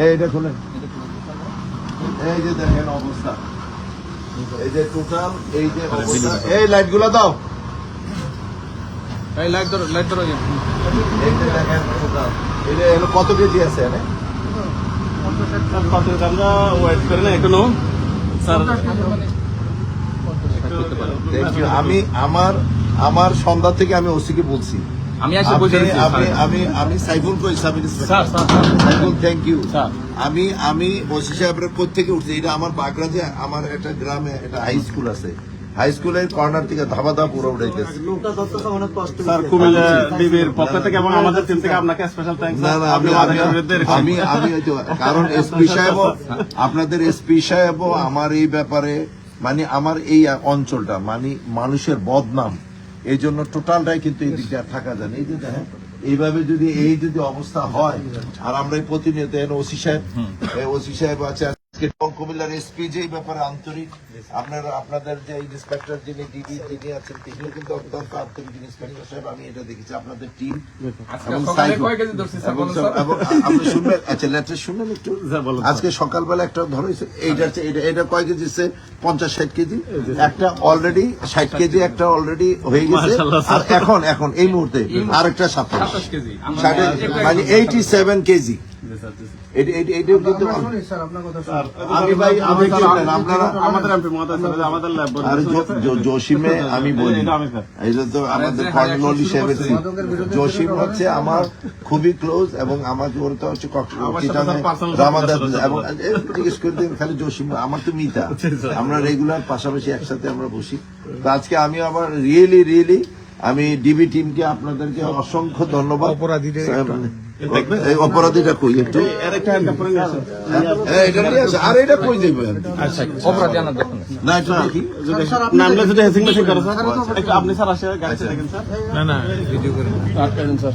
এইটা খুলে, এই যে দেখেন অবস্থা, এই যে টোটাল, এই যে অবস্থা, এই লাইট গুলো দাও, এই লাইট ধরো, লাইট ধরো। এই যে দেখেন টোটাল, এটা হলো কত কেজি আছে এখানে? কত আমরা ওয়েট করি না এখনো স্যার। Thank you. আমার সন্ধ্যা থেকে আমি ওসিকে বলছি, আমি এসে বসে আছি। আমি সাইফুল কই sub inspector sir sir Saiful, thank you. Sir. আমি ওসি সাহেবের কোথ থেকে উঠছি, এটা আমার বাগড়া যে আমার একটা গ্রামে একটা হাই স্কুল আছে, হাই স্কুলের কর্নার থেকে ধাবা পুরো উঠাইতেছে। স্যার কুমিল্লা ডিবির পক্ষ থেকে এবং আমাদের টিম থেকে আপনাকে স্পেশাল থ্যাঙ্কস। না না আমি ওই তো, কারণ এসপি সাহেব, আপনাদের এসপি সাহেব আমার এই ব্যাপারে, মানে আমার এই অঞ্চলটা মানে মানুষের বদনাম, এই জন্য টোটালটাই কিন্তু এই দিকটা থাকা যায় না। এই যে দেখেন এইভাবে যদি অবস্থা হয়, আর আমরা এই প্রতিনিয়ত ওসি সাহেব আছে আজকে কুমিল্লার এসপি যে এই ব্যাপারে আন্তরিক, আপনাদের যে ইন্সপেক্টর যিনি ডিডি যিনি আছেন তিনিও কিন্তু অত্যন্ত আন্তরিক ইন্সপেক্টর সাহেব, আমি এটা দেখেছি আপনাদের টিম এবং আপনি শুনবেন। আচ্ছা লেটার শুনবেন একটু। আজকে সকালবেলা একটা ধরো এটা কয় কেজি, 50-60 কেজি, একটা অলরেডি 60 কেজি, একটা অলরেডি হয়ে গেছে, আর এখন এই মুহূর্তে আরেকটা 27 কেজি, মানে 87 কেজি। জসিমে আমি বলি, এই যে তো আমাদের কর্নেল সাহেবের জসিম হচ্ছে আমার খুবই ক্লোজ, এবং আমাকে ওর তো হচ্ছে এবং জিজ্ঞেস করে দিন খালি জসিম, আমার তো মিতা, আমরা রেগুলার পাশাপাশি একসাথে আমরা বসি। তো আজকে আমি আবার রিয়েলি আমি ডিবি টিমকে আপনাদেরকে অসংখ্য ধন্যবাদ। এই অপরাধীটা কই একটু, আর এটা কই দেবেন অপরাধী আনা দেখুন না, একটু দেখি নামলে যদি হেসিং মেশিন করো স্যার, একটু আপনি স্যার আসে গাড়িতে দেখেন স্যার। না ভিডিও করে স্যার